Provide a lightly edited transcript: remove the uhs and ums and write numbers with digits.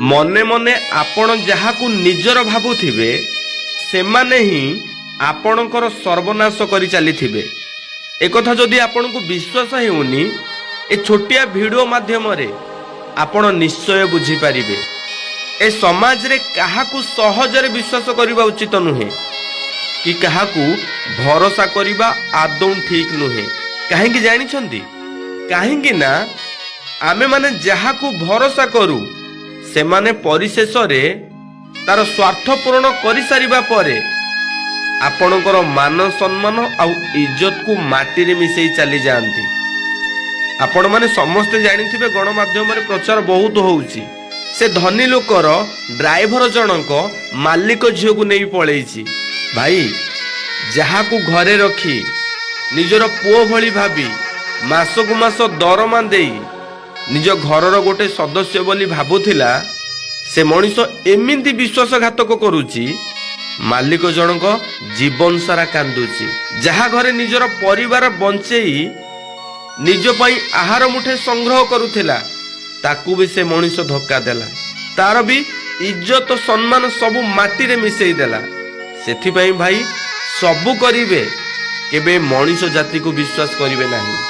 मने मने आपण जहाकू निजर भाबुथिबे सेमाने ही आपणकर सर्वनाश करि चलीथिबे। एकथा जदि आपन को विश्वास हेउनी ए छोटिया वीडियो माध्यम रे आपण निश्चय बुझी पारिबे। ए समाज रे काहाकू सहजरे विश्वास करिबा उचित नुहे कि काहाकू भरोसा करिबा आदौ ठीक नुहे। काहेकि जानि छंती काहेकि ना आमे माने जहाकू भरोसा करू से माने परिशेष रे तार स्वार्थ पूर्ण करि सारिबा परे आपणकर मान सम्मान आउ इज्जत को माटी रे मिसई चली जाती। आपण माने समस्ते जानिथिबे गणमाध्यम रे प्रचार बहुत होउची से धनी लोकर ड्राइवर जनक मालिक झियो को नहीं पळेइची। भाई जहाकू घरे रखी निजर पुओ भली भाबी मासकु मास दरमा देई निज घरर गोटे सदस्य बोली भाबुथिला से मनीष एमिति विश्वासघातक करुची मालिक जनक जीवन सारा कांदुची। जहा घरे निजर परिवार बंचेई निज पई आहार मुठे संग्रह करुथिला ताकू भी से मनीष धक्का देला। तार भी इज्जत सम्मान सबु माटी रे मिसई देला। सेथि पई भाई सबु करिवे केबे मनीष जाति को विश्वास करिवे नाही।